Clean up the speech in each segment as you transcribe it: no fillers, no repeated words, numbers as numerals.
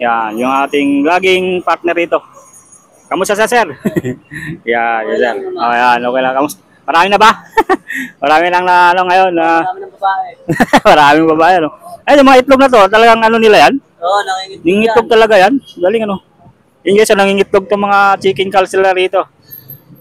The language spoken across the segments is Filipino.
Yan, yung ating laging partner rito. Kamusta sa sir? Yan, yes, sir. Oh, yan, okay lang. Kamusta? Marami na ba? Marami lang na ano ngayon. Marami ng babae. Maraming babae, no? Ay, yung mga itlog na to, talagang ano nila yan? Oo, nangingitlog yan. Nangingitlog talaga yan. Galing ano. Yung guys, nangingitlog itong mga chicken calls nila rito.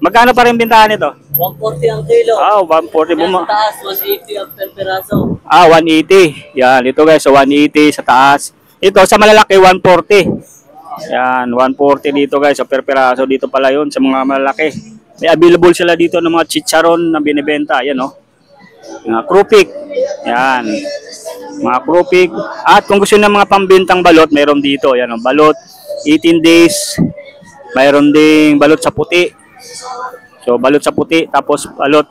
Magkano pa rin bintahan nito? 140 ang kilo. Ah, 140 Yan sa taas, 180 ang per peraso. Ah, 180. Yan, ito guys, so 180 sa taas. Ito sa malalaki 140. Yan, 140 dito guys, so per peraso dito pala 'yon sa mga malalaki. May available sila dito ng mga chicharon na binebenta, yan oh. Mga krupik. Yan. Mga krupik. At kung gusto ng mga pambintang balot, mayroon dito, yan oh, balot 18 days. Mayroon ding balot sa puti. So balot sa puti tapos balot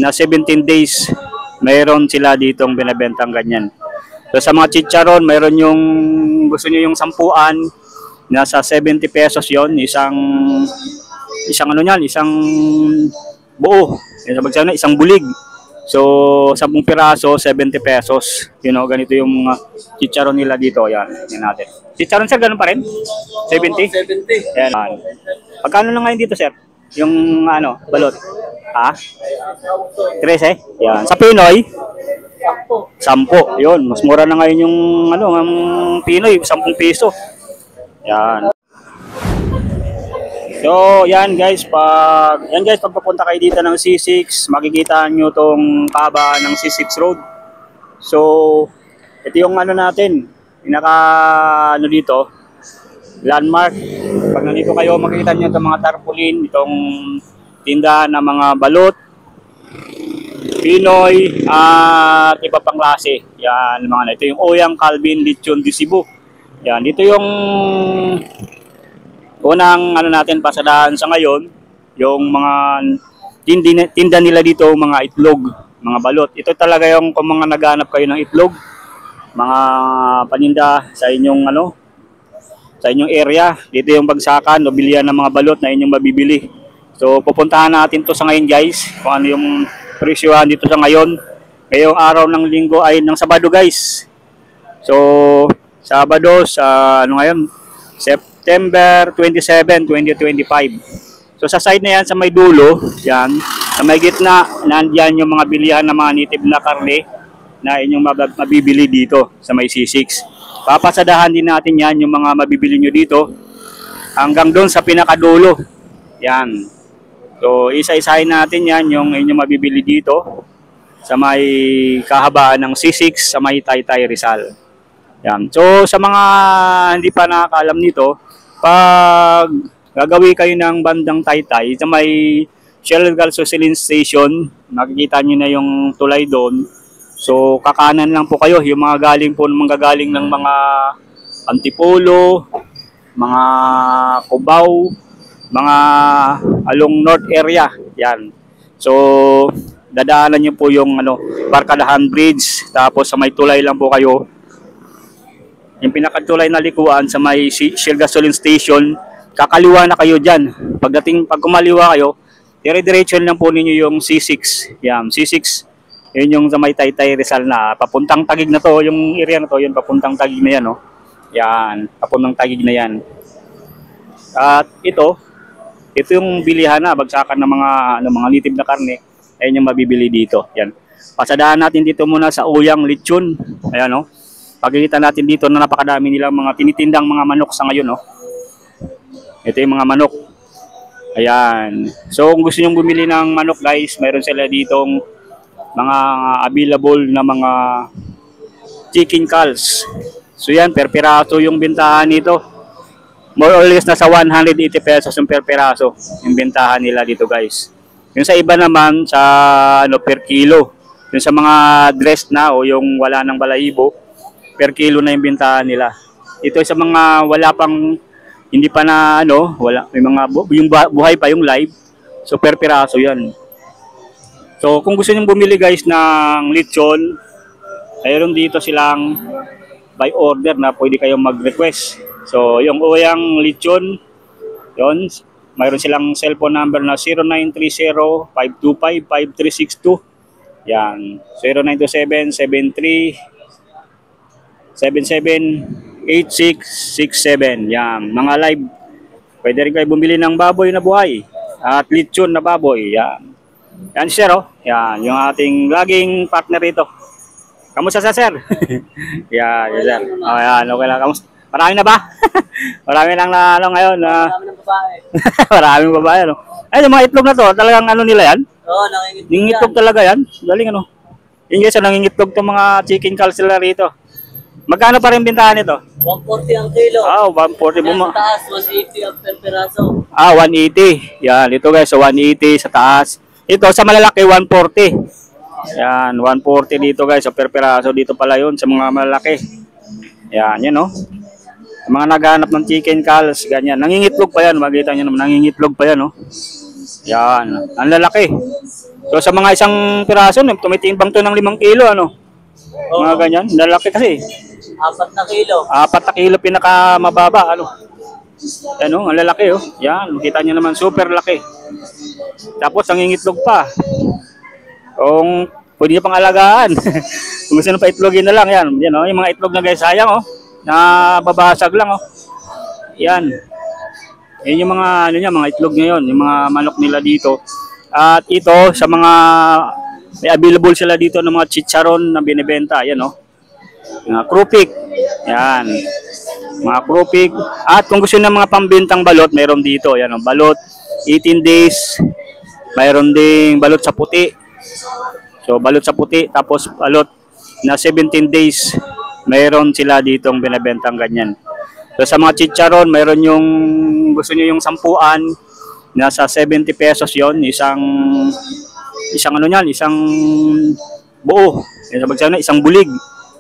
na 17 days. Mayroon sila ditong binebentang ganyan. So sa mga chicharon, mayroon yung gusto niyo yung sampuan, nasa 70 pesos yon, isang ano niyan, isang buo, isang bulig. So 10 piraso, 70 pesos. You know, ganito yung mga chicharon nila dito. Yan, yan natin. Chicharon sir, ganun pa rin? 70? 70. Yan. Pagkano na ngayon dito sir? Yung ano, balot? Ha? 13? Yan. Sa Pinoy? 10. Yun, mas mura na ngayon yung ano, ang Pinoy, 10 piso. Yan. So, yan guys, pag papunta kayo dito ng C6, makikita nyo tong kaba ng C6 Road. So, ito yung ano natin, pinaka ano dito, landmark. Pag nandito kayo, makikita nyo itong mga tarpaulin, itong tindahan ng mga balot, Pinoy, at iba pang klase. Yan, mga ito yung Oyang Calvin Lechon de Cebu. Yan, dito yung unang ano natin pasadahan sa ngayon, yung mga tinda nila dito, mga itlog, mga balot. Ito talaga yung kung mga naghanap kayo ng itlog, mga paninda sa inyong ano, sa inyong area, dito yung bagsakan o bilihan ng mga balot na inyong mabibili. So pupuntahan natin to sa ngayon guys, kung ano yung presyuhan dito sa ngayon. Ngayong araw ng linggo ay ng Sabado guys. So Sabado sa ano ngayon, September 27, 2025. So sa side na yan, sa may dulo, yan, sa may gitna, nandiyan yung mga bilihan ng mga native na karne na inyong mabibili dito sa may C6. Papasadahan din natin yan, yung mga mabibili nyo dito, hanggang doon sa pinakadulo. Yan. So isa-isahin natin yan, yung inyong mabibili dito, sa may kahabaan ng C6, sa may Taytay Rizal. Yan. So sa mga hindi pa nakakaalam nito, pag gagawin kayo ng bandang Taytay, sa may Shell Gasoline Station, nakikita nyo na yung tulay doon. So kakanan lang po kayo, yung mga galing po, manggagaling ng mga Antipolo, mga Cubao, mga along north area. Yan. So dadaanan nyo po yung ano, Barkadahan Bridge, tapos sa may tulay lang po kayo. Yung pinakatulay na likuan sa may Shell Gasoline Station, kakaliwa na kayo dyan. Pag kumaliwa kayo, dire-diretso lang po ninyo yung C6. Yan, C6. Yun yung sa may Taytay Rizal na, papuntang Taguig na to, yung area na to, yun papuntang Taguig na yan, no? Yan, papuntang Taguig na yan. At ito yung bilihan na, bagsakan ng mga native na karne, ayun yung mabibili dito. Yan. Pasadahan natin dito muna sa Oyang Lechon. Ayan, no? Pagkikita natin dito na napakadami nilang mga tinitindang mga manok sa ngayon, no? Ito yung mga manok. Ayan. So kung gusto niyo bumili ng manok guys, mayroon sila ditong mga available na mga chicken calls. So yan, per piraso yung bintahan nito. More or less nasa 180 pesos yung per piraso yung bintahan nila dito guys. Yung sa iba naman sa ano, per kilo. Yung sa mga dressed na o yung wala ng balahibo, per kilo na yung bintahan nila. Ito sa mga wala pang, hindi pa na ano, wala, may mga yung buhay pa yung live. So per piraso yan. So kung gusto niyo bumili guys ng lechon, mayroon dito silang by order na pwede kayong mag-request. So yung Oyang Lechon, yon, mayroon silang cellphone number na 0930-525-5362. Yan, 0927-73-77 8667. Yan, mga live. Pwede rin kayo bumili ng baboy na buhay at lechon na baboy. Yan. Yan sir, oh. Yan, yung ating laging partner rito. Kamusta sa sir? Yan, yes, sir. Oh, yan, okay lang. Kamusta? Marami na ba? Marami nang na ano ngayon. Marami ng babae. Maraming babae, no? Ay, yung mga itlog na to, talagang ano nila yan? Oo, nangingitlog yan. Nangingitlog talaga yan. Galing ano. Yung guys, nangingitlog tong mga chicken calls sila rito. Magkano pa rin bintahan nito? 140 ang kilo. Ah, 140 Yan mo. sa taas, 180 ang per peraso. Ah, 180. Yan, ito guys, so 180 sa taas. Ito sa malalaki 140. Yan, 140 dito guys, so per peraso dito pala 'yon sa mga malalaki. Yan, yan oh. Mga naghahanap ng chicken calls, ganyan. Nangingitlog pa yan, makita niyo naman, nangingitlog pa yan oh. Yan, ang lalaki. So sa mga isang piraso, tumitimbang to ng 5 kilo ano. Mga ganyan, lalaki kasi. 4 na kilo. 4 na kilo pinakamababa ano. Ano, ang lalaki oh. Yan, makita niyo naman super laki. Tapos nangingitlog pa. Kung pwede niyo pang alagaan. Kung gusto niyo pa itlogin na lang yan. Yan oh, yung mga itlog na guys, sayang oh. Na babasag lang oh. Yan. Yan yung mga ano niya, mga itlog ngayon, yung mga manok nila dito. At ito sa mga may available sila dito ng mga chicharon na binebenta, yan oh. Mga krupik. Yan. Mga krupik. At kung gusto niyo ng mga pambentang balot, meron dito, yan oh, balot 18 days. Mayroon ding balot sa puti. So balot sa puti tapos balot na 17 days. Mayroon sila ditong binebentang ganyan. So sa mga chicharon, mayroon yung gusto niyo yung sampuan, nasa 70 pesos 'yon, isang ano niyan, isang buo. Isang bulig.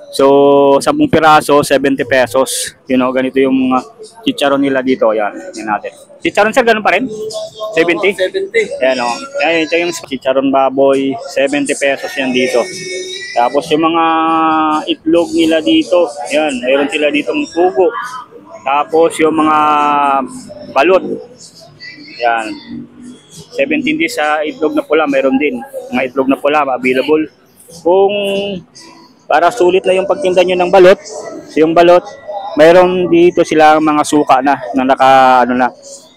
So 10 piraso, 70 pesos. You know, ganito yung mga chicharon nila dito. Yan, yan natin. Chicharon sir, ganun pa rin? 70? 70. Yan o. Yan, ito yung chicharon baboy, 70 pesos yan dito. Tapos yung mga itlog nila dito, yan, mayroon sila ditong pugo. Tapos yung mga balot, yan, 17 days sa itlog na pula, mayroon din. Mga itlog na pula, available. Kung para sulit na yung pagtinda nyo ng balot, yung balot, mayroon dito sila mga suka na naka, ano na,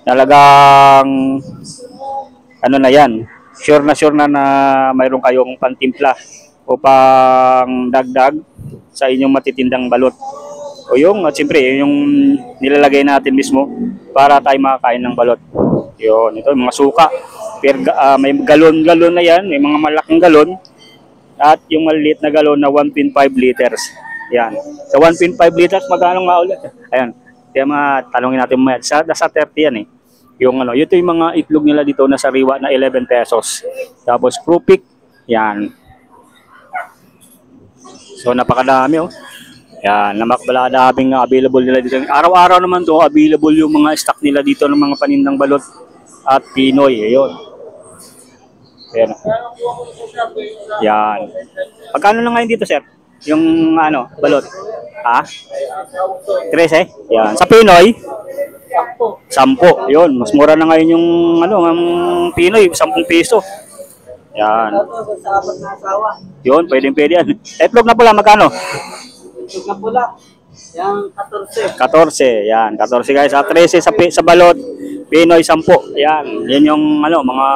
talagang, ano na yan, sure na mayroon kayong pantimpla o pang dagdag sa inyong matitindang balot. O yung, at siyempre, yung nilalagay natin mismo para tayo makakain ng balot. Yun, ito, mga suka. May galon-galon na yan, may mga malaking galon. At yung maliliit na galon na 1.5 liters. Yan. Sa 1.5 liters, magkano nga ulit? Ayan. Kaya matanongin natin mo yan. Nasa 30 yan eh. Yung ano, ito yung mga itlog nila dito na sariwa na 11 pesos. Tapos krupik. Yan. So napakadami oh. Yan, napakadaming available nila dito. Araw-araw naman to, available yung mga stock nila dito ng mga panindang balot at Pinoy. Ayun. Ayan. Yan. Pagkano na ngayon dito, sir? Yung ano, balot? Ha? 13? Yan. Sa Pinoy? 10. Yun. Mas mura na ngayon yung ano, ang Pinoy, 10 piso. Yan. Yun, pwede yan. Etlog na pula, magkano? Itlog na pula. Yang 14. 14. Yan. 14 guys. 13 sa balot. Pinoy 10. Yan. Yan yung ano, mga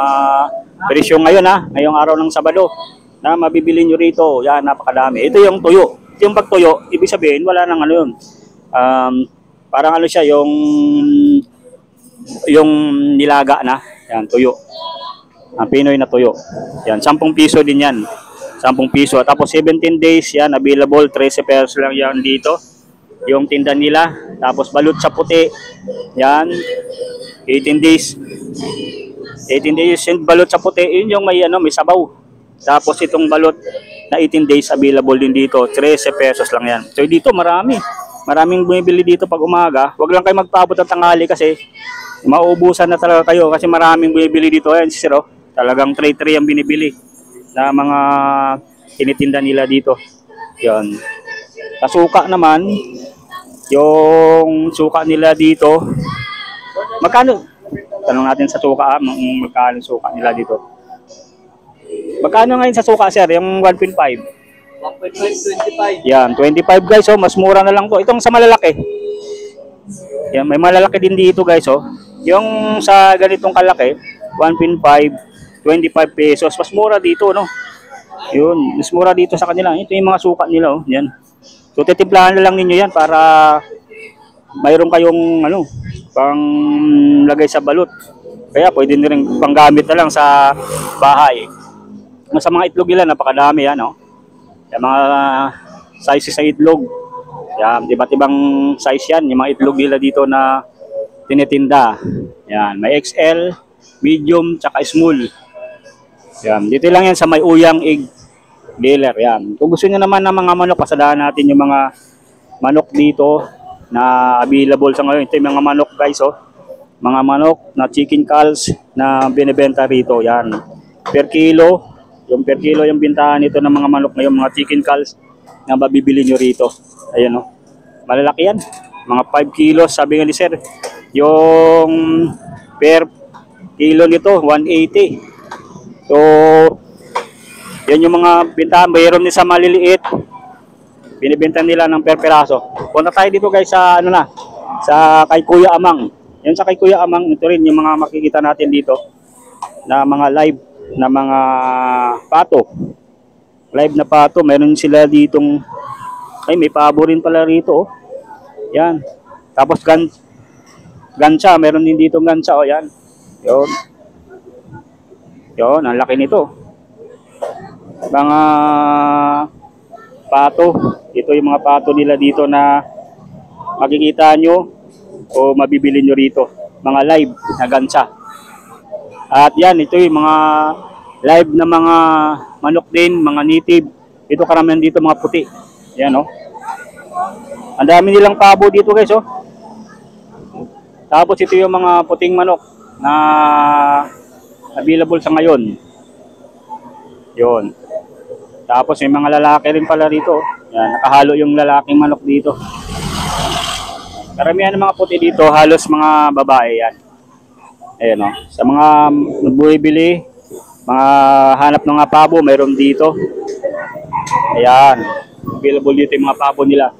presyo ngayon ha, ngayong araw ng Sabado na mabibili nyo rito. Yan, napakadami. Ito yung tuyo. Ito yung pagtuyo, ibig sabihin wala nang ano yun. Parang ano siya, yung nilaga na. Yan, tuyo. Ang Pinoy na tuyo. Yan, 10 piso din yan. 10 piso. Tapos 17 days, yan, available. 13 pesos lang yan dito. Yung tinda nila. Tapos balot sa puti. Yan, 18 days. 18 days yung balot sa puti, yun yung may ano, may sabaw. Tapos itong balot na 18 days available din dito, 13 pesos lang yan. So dito marami. Maraming bumibili dito pag umaga. Huwag lang kayo magpaabot ng tanghali kasi mauubusan na talaga kayo kasi maraming bumibili dito. Ayan si Siro, talagang tray-tray ang binibili na mga tinitinda nila dito. Yan. Sa suka naman, yung suka nila dito, magkano? Tanong natin sa suka, magkano suka nila dito. Magkano ngayon sa suka, sir? Yung 1.5? 1.5, 25. Yan, 25 guys. Oh, mas mura na lang to. Itong sa malalaki. Yan, may malalaki din dito guys, oh. Yung sa ganitong kalaki, 1.5, 25 pesos. Mas mura dito, no? Yun, mas mura dito sa kanila. Ito yung mga sukat nila, oh. Yan. So, titimplahan na lang ninyo yan para mayroon kayong, ano, pang lagay sa balot. Kaya pwede nyo rin panggamit na lang sa bahay. Sa mga itlog nila, napakadami yan, no? Yung mga sizes sa itlog. Yan, iba't ibang size yan. Yung mga itlog nila dito na tinitinda. Yan, may XL, medium, tsaka small. Yan, dito lang yan sa may Uyang Egg Dealer. Yan. Kung gusto niyo naman ng mga manok, pasadahan natin yung mga manok dito na available sa ngayon. Ito yung mga manok guys, oh. Mga manok na chicken calls na binibenta rito. Yan. Per kilo, per kilo yung bintahan nito ng mga manok ngayon, mga chicken calls na mabibili nyo rito. Ayan, oh. Malalaki yan. Mga 5 kilos, sabi nga ni sir. Yung per kilo nito, 180. So, yan yung mga bintahan. Mayroon din sa maliliit. Binibenta nila ng per peraso. Punta tayo dito guys sa, ano na, sa kay Kuya Amang. Yan sa kay Kuya Amang, ito rin yung mga makikita natin dito na mga live na mga pato. Live na pato. Meron sila ditong, ay may pabo rin pala rito, oh. Yan. Tapos gancha, meron din dito gancha, oh, yan. Yun. Yun, ang laki nito. Mga pato. Ito yung mga pato nila dito na makikita nyo o mabibili nyo rito. Mga live na gancha. At yan, ito yung mga live na mga manok din, mga native. Ito karamihan dito mga puti. Yan, oh. Ang dami nilang pabo dito guys, oh. Tapos ito yung mga puting manok na available sa ngayon. Yun. Tapos may mga lalaki rin pala rito. Yan, nakahalo yung lalaking manok dito. Karamihan ng mga puti dito, halos mga babae yan. Ayan, oh. Sa mga nagbibili, mga hanap ng mga pabo, mayroon dito. Ayan. Available dito yung mga pabo nila.